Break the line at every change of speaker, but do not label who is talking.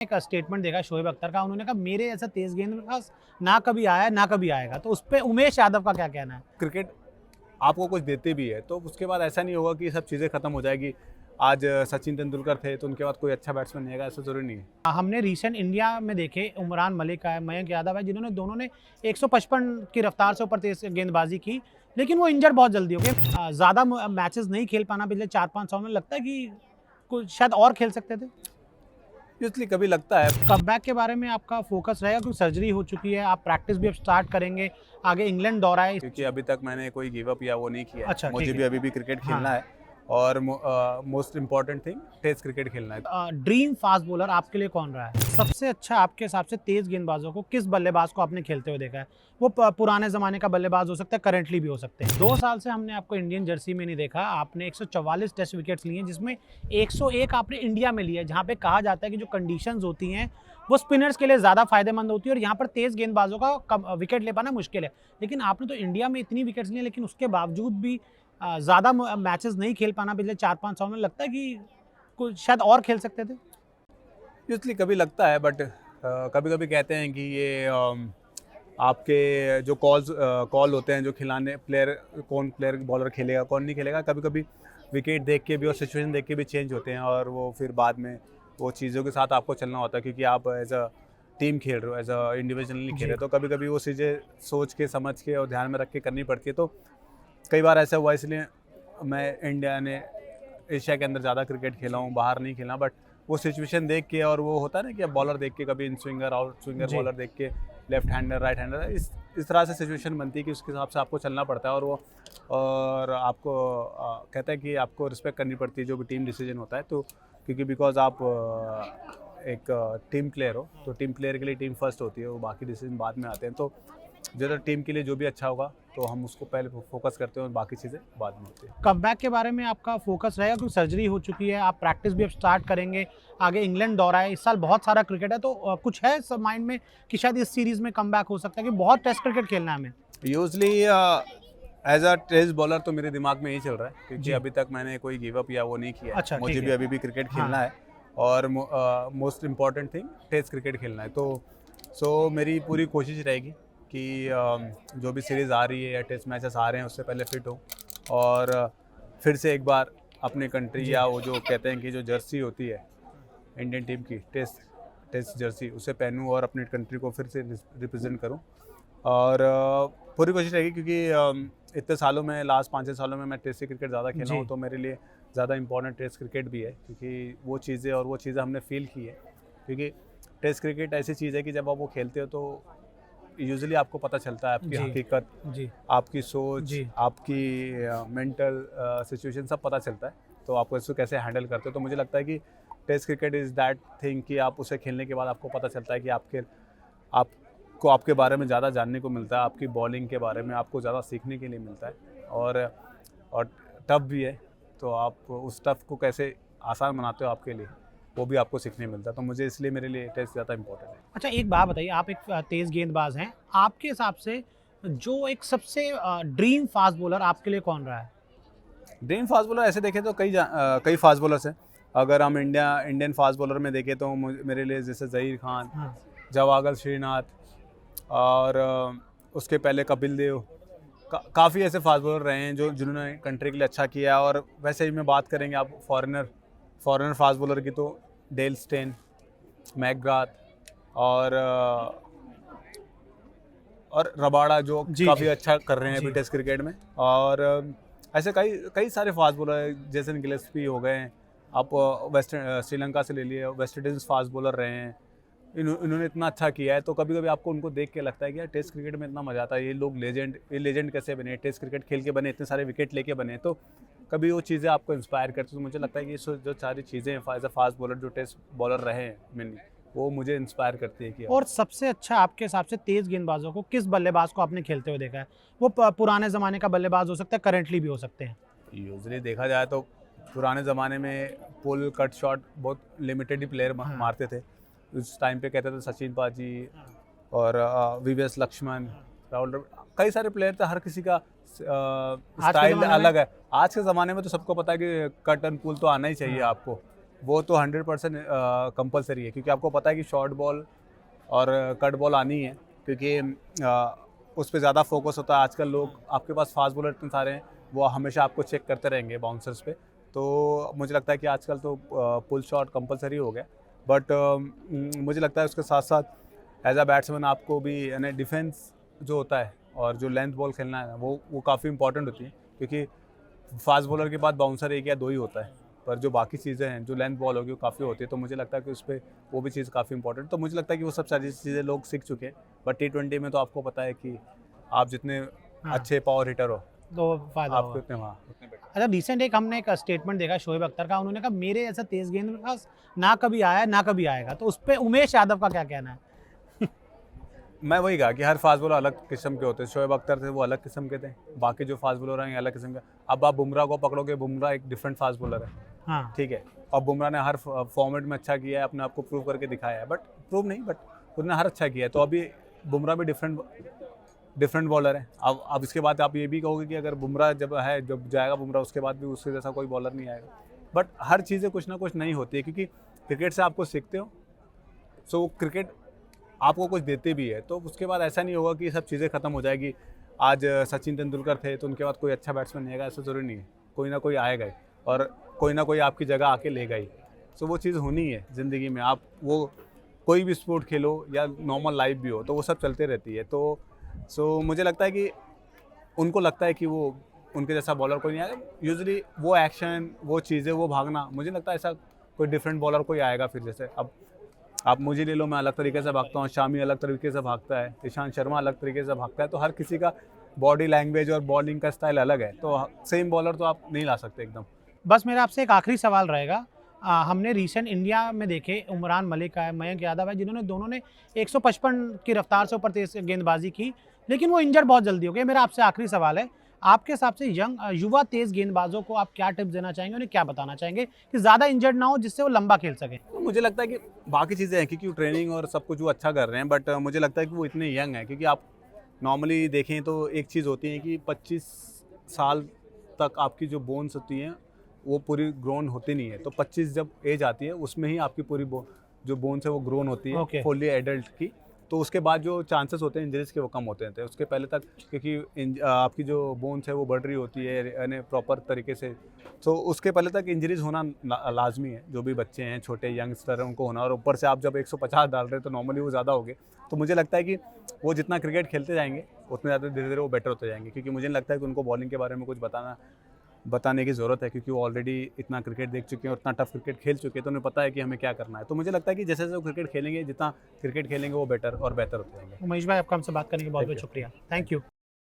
एक स्टेटमेंट देखा शोएब अख्तर का, उन्होंने कहा मेरे ऐसा तेज गेंदबाज ना कभी आया ना कभी आएगा। तो उस पे उमेश यादव का क्या कहना है?
क्रिकेट आपको कुछ देते भी है तो उसके बाद ऐसा नहीं होगा कि ये सब चीज़ें खत्म हो जाएगी। आज सचिन तेंदुलकर थे तो उनके बाद कोई अच्छा बैट्समैन नहीं आएगा, ऐसा ज़रूरी नहीं है। हमने
रिसेंट इंडिया में देखे उमरान मलिक है, मयंक यादव है, जिन्होंने दोनों ने 155 की रफ्तार से ऊपर तेज गेंदबाजी की, लेकिन वो इंजर्ड बहुत जल्दी हो गए। ज़्यादा मैचेस नहीं खेल पाना पिछले 4-5 साल में, लगता है कि कुछ शायद और खेल सकते थे।
इसलिए कभी लगता है।
कमबैक के बारे में आपका फोकस रहेगा क्योंकि सर्जरी हो चुकी है, आप प्रैक्टिस भी अब स्टार्ट करेंगे, आगे इंग्लैंड दौरा है।
क्योंकि अभी तक मैंने कोई गिव अप या वो नहीं किया है।
अच्छा,
मुझे
ठीक
भी
है।
अभी भी क्रिकेट खेलना
हाँ।
है और most important thing test cricket खेलना है।
ड्रीम फास्ट बॉलर आपके लिए कौन रहा है? सबसे अच्छा आपके हिसाब से तेज गेंदबाजों को, किस बल्लेबाज को आपने खेलते हुए देखा है? वो पुराने जमाने का बल्लेबाज हो सकता है, करंटली भी हो सकते हैं। 2 साल से हमने आपको इंडियन जर्सी में नहीं देखा। आपने 144 टेस्ट विकेट्स लिए हैं, जिसमें 101 आपने इंडिया में लिए, जहाँ पे कहा जाता है कि जो कंडीशंस होती हैं वो स्पिनर्स के लिए ज़्यादा फायदेमंद होती है और यहाँ पर तेज गेंदबाजों का विकेट ले पाना मुश्किल है। लेकिन आपने तो इंडिया में इतनी विकेट्स लिए, लेकिन उसके बावजूद भी ज़्यादा मैचेस नहीं खेल पाना पिछले 4-5 साल में, लगता है कि कुछ शायद और खेल सकते थे।
इसलिए कभी लगता है बट कभी कभी कहते हैं कि ये आपके जो कॉल होते हैं, जो खिलाने कौन प्लेयर बॉलर खेलेगा कौन नहीं खेलेगा, कभी कभी विकेट देख के भी और सिचुएशन देख के भी चेंज होते हैं और वो फिर बाद में वो चीज़ों के साथ आपको चलना होता है क्योंकि आप एज अ टीम खेल रहे हो, एज अ इंडिविजुअली खेल रहे हो। तो कभी कभी वो चीज़ें सोच के समझ के और ध्यान में रख के करनी पड़ती है। तो कई बार ऐसा हुआ, इसलिए मैं इंडिया ने एशिया के अंदर ज़्यादा क्रिकेट खेला हूँ, बाहर नहीं खेला। बट वो सिचुएशन देख के और वो होता है ना कि अब बॉलर देख के, कभी इन स्विंगर आउट स्विंगर बॉलर देख के, लेफ्ट हैंडर राइट हैंडर, इस तरह से सिचुएशन बनती है कि उसके हिसाब से आपको चलना पड़ता है। और आपको कहता है कि आपको रिस्पेक्ट करनी पड़ती है जो भी टीम डिसीजन होता है। तो क्योंकि बिकॉज आप एक टीम प्लेयर हो तो टीम प्लेयर के लिए टीम फर्स्ट होती है, वो बाकी डिसीजन बाद में आते हैं। तो ज़्यादा टीम के लिए जो भी अच्छा होगा तो हम उसको पहले फोकस करते हैं और बाकी चीज़ें बाद में होती है।
कमबैक के बारे में आपका फोकस रहेगा क्योंकि सर्जरी हो चुकी है, आप प्रैक्टिस भी अब स्टार्ट करेंगे, आगे इंग्लैंड दौरा है, इस साल बहुत सारा क्रिकेट है। तो कुछ है सब माइंड में कि शायद इस सीरीज़ में कमबैक हो सकता है कि बहुत टेस्ट क्रिकेट खेलना है हमें?
Usually as a test bowler तो मेरे दिमाग में यही चल रहा है क्योंकि अभी तक मैंने कोई गिव अप या वो नहीं किया है।
अच्छा,
मुझे भी अभी भी क्रिकेट खेलना है और most important thing test cricket खेलना है। तो मेरी पूरी कोशिश रहेगी कि जो भी सीरीज़ आ रही है या टेस्ट मैचेस आ रहे हैं उससे पहले फिट हो और फिर से एक बार अपने कंट्री या वो जो कहते हैं कि जो जर्सी होती है इंडियन टीम की, टेस्ट जर्सी, उसे पहनूँ और अपनी कंट्री को फिर से रिप्रेजेंट करूँ। और पूरी कोशिश रहेगी क्योंकि इतने सालों में, लास्ट 5-6 सालों में मैं टेस्ट क्रिकेट ज़्यादा खेला हूँ, तो मेरे लिए ज़्यादा इंपॉर्टेंट टेस्ट क्रिकेट भी है क्योंकि वो चीज़ें हमने फील की है। क्योंकि टेस्ट क्रिकेट ऐसी चीज़ है कि जब आप वो खेलते हो तो यूजुअली आपको पता चलता है आपकी हकीकत, आपकी सोच, आपकी मेंटल सिचुएशन सब पता चलता है। तो आपको इसको कैसे हैंडल करते हो। तो मुझे लगता है कि test cricket is that thing कि आप उसे खेलने के बाद आपको पता चलता है कि आपको आपके बारे में ज़्यादा जानने को मिलता है, आपकी बॉलिंग के बारे में आपको ज़्यादा सीखने के लिए मिलता है और टफ भी है। तो आप उस टफ को कैसे आसान बनाते हो आपके लिए, वो भी आपको सीखने मिलता है। तो मुझे इसलिए मेरे लिए टेस्ट ज़्यादा इंपॉर्टेंट है।
अच्छा, एक बात बताइए, आप एक तेज गेंदबाज हैं, आपके हिसाब से जो एक सबसे ड्रीम फास्ट बॉलर आपके लिए कौन रहा है?
ड्रीम फास्ट बॉलर ऐसे देखें तो कई फास्ट बॉलर्स हैं। अगर हम इंडियन फास्ट बॉलर में देखें तो मेरे लिए जैसे ज़हीर खान, जवागल श्रीनाथ और उसके पहले कपिल देव, काफ़ी ऐसे फास्ट बॉलर रहे हैं जिन्होंने कंट्री के लिए अच्छा किया। और वैसे ही में बात करेंगे आप फॉरेनर फास्ट बॉलर की तो डेल स्टेन, मैकग्राथ और रबाड़ा जो काफ़ी अच्छा कर रहे हैं अभी टेस्ट क्रिकेट में। और ऐसे कई सारे फास्ट बॉलर, जैसन गिलेस्पी हो गए, आप श्रीलंका से ले लिए, वेस्ट इंडीज़ फास्ट बॉलर रहे हैं। इन्होंने इतना अच्छा किया है तो कभी कभी आपको उनको देख के लगता है कि यार टेस्ट क्रिकेट में इतना मजा आता है, ये लेजेंड कैसे बने, टेस्ट क्रिकेट खेल के बने, इतने सारे विकेट लेके बने। तो कभी वो चीज़ें आपको इंस्पायर करती है। तो मुझे लगता है कि जो सारी चीज़ें एज अ फास्ट बॉलर जो टेस्ट बॉलर रहे हैं मैंने, वो मुझे इंस्पायर करती है कि।
और सबसे अच्छा आपके हिसाब से तेज गेंदबाजों को, किस बल्लेबाज को आपने खेलते हुए देखा है? वो पुराने ज़माने का बल्लेबाज हो सकता है, करंटली भी हो सकते हैं।
यूजुअली देखा जाए तो पुराने ज़माने में पुल कट शॉट बहुत लिमिटेड ही प्लेयर मारते थे। उस टाइम पे कहते थे सचिन पाजी और वीवीएस लक्ष्मण, राहुल, कई सारे प्लेयर थे। हर किसी का स्टाइल अलग है। आज के ज़माने में तो सबको पता है कि कट एंड पुल तो आना ही चाहिए आपको। वो तो 100% कंपलसरी है, क्योंकि आपको पता है कि शॉर्ट बॉल और कट बॉल आनी है, क्योंकि उस पर ज़्यादा फोकस होता है। आजकल लोग, आपके पास फास्ट बॉलर इतने सारे हैं, वो हमेशा आपको चेक करते रहेंगे बाउंसर्स पे। तो मुझे लगता है कि आजकल तो पुल शॉट कंपलसरी हो गया। बट मुझे लगता है उसके साथ साथ एज अ बैट्समैन आपको भी यानी डिफेंस जो होता है और जो लेंथ बॉल खेलना है वो काफ़ी इंपॉर्टेंट होती है, क्योंकि फास्ट बॉलर के बाद बाउंसर एक या दो ही होता है, पर जो बाकी चीज़ें हैं, जो लेंथ बॉल होगी वो काफ़ी होती है। तो मुझे लगता है कि उस पर वो भी चीज़ काफ़ी इंपॉर्टेंट, तो मुझे लगता है कि वो सब सारी चीज़ें लोग सीख चुके हैं। बट T20 में तो आपको पता है कि आप जितने अच्छे पावर हिटर हो,
तो फायदा
आपको
होगा।
उतने उतने बेटर।
अच्छा, रिसेंट एक हमने एक स्टेटमेंट देखा शोएब अख्तर का, उन्होंने कहा मेरे ऐसा तेज गेंदबाज ना कभी आया ना कभी आएगा। तो उस पे उमेश यादव का क्या कहना है?
मैं वही कहा कि हर फास्ट बॉलर अलग किस्म के होते हैं। शोएब अख्तर थे, वो अलग किस्म के थे, बाकी जो फास्ट बॉलर हैं अलग किस्म के। अब आप बुमराह को पकड़ोगे, बुमराह एक डिफरेंट फास्ट बॉलर है,
हाँ,
ठीक है, और बुमराह ने हर फॉर्मेट में अच्छा किया है, अपने आप को प्रूव करके दिखाया है। बट प्रूव नहीं, बट उसने हर अच्छा किया है। तो अभी बुमराह भी डिफरेंट बॉलर है। अब इसके बाद आप ये भी कहोगे कि अगर बुमराह जब जाएगा बुमराह, उसके बाद भी उसके जैसा कोई बॉलर नहीं आएगा। बट हर चीज़ें कुछ ना कुछ नहीं होती है, क्योंकि क्रिकेट से आपको सीखते हो, सो क्रिकेट आपको कुछ देते भी है। तो उसके बाद ऐसा नहीं होगा कि ये सब चीज़ें ख़त्म हो जाएगी। आज सचिन तेंदुलकर थे तो उनके बाद कोई अच्छा बैट्समैन नहीं आएगा, ऐसा ज़रूरी नहीं है। कोई ना कोई आएगा ही, और कोई ना कोई आपकी जगह आके लेगा ही। सो वो चीज़ होनी है ज़िंदगी में। आप वो कोई भी स्पोर्ट खेलो या नॉर्मल लाइफ भी हो, तो वो सब चलते रहती है। तो सो मुझे लगता है कि उनको लगता है कि वो उनके जैसा बॉलर कोई नहीं आएगा। यूजुअली वो एक्शन, वो चीज़ें, वो भागना, मुझे लगता है ऐसा कोई डिफरेंट बॉलर कोई आएगा फिर। जैसे अब आप मुझे ले लो, मैं अलग तरीके से भागता हूँ, शामी अलग तरीके से भागता है, ईशांत शर्मा अलग तरीके से भागता है। तो हर किसी का बॉडी लैंग्वेज और बॉलिंग का स्टाइल अलग है, तो सेम बॉलर तो आप नहीं ला सकते एकदम।
बस मेरा आपसे एक आखिरी सवाल रहेगा। हमने रिसेंट इंडिया में देखे उमरान मलिक है, मयंक यादव है, जिन्होंने दोनों ने 155 की रफ्तार से ऊपर तेज गेंदबाजी की, लेकिन वो इंजर्ड बहुत जल्दी हो गए। मेरा आपसे आखिरी सवाल है, आपके हिसाब से युवा तेज गेंदबाजों को आप क्या टिप्स देना चाहेंगे, उन्हें क्या बताना चाहेंगे कि ज़्यादा इंजर्ड ना हो, जिससे वो लंबा खेल सके?
तो मुझे लगता है कि बाकी चीज़ें हैं, क्योंकि ट्रेनिंग और सब कुछ वो अच्छा कर रहे हैं, बट मुझे लगता है कि वो इतने यंग हैं। क्योंकि आप नॉर्मली देखें तो एक चीज़ होती है कि 25 साल तक आपकी जो बोन्स होती हैं वो पूरी ग्रोन होती नहीं है। तो 25 जब एज आती है, उसमें ही आपकी पूरी जो बोन्स है वो ग्रोन होती है,
Okay.
फुल्ली एडल्ट की। तो उसके बाद जो चांसेस होते हैं इंजरीज के, वो कम होते हैं उसके पहले तक, क्योंकि आपकी जो बोन्स है वो बढ़ रही होती है यानी प्रॉपर तरीके से। तो उसके पहले तक इंजरीज होना लाजमी है। जो भी बच्चे हैं, छोटे यंगस्टर हैं, उनको होना। और ऊपर से आप जब 150 डाल रहे हैं तो नॉर्मली वो ज़्यादा हो गए। तो मुझे लगता है कि वो जितना क्रिकेट खेलते जाएंगे उतने ज़्यादा धीरे धीरे वो बेटर होते जाएंगे, क्योंकि मुझे नहीं लगता है कि उनको बॉलिंग के बारे में कुछ बताने की ज़रूरत है, क्योंकि वो ऑलरेडी इतना क्रिकेट देख चुके हैं और इतना टफ क्रिकेट खेल चुके हैं, तो उन्हें पता है कि हमें क्या करना है। तो मुझे लगता है कि जैसे जैसे वो क्रिकेट खेलेंगे, जितना क्रिकेट खेलेंगे वो बेटर और बेहतर होते जाएंगे।
उमेश भाई, आपका हमसे बात करने के बहुत बहुत शुक्रिया। Thank you.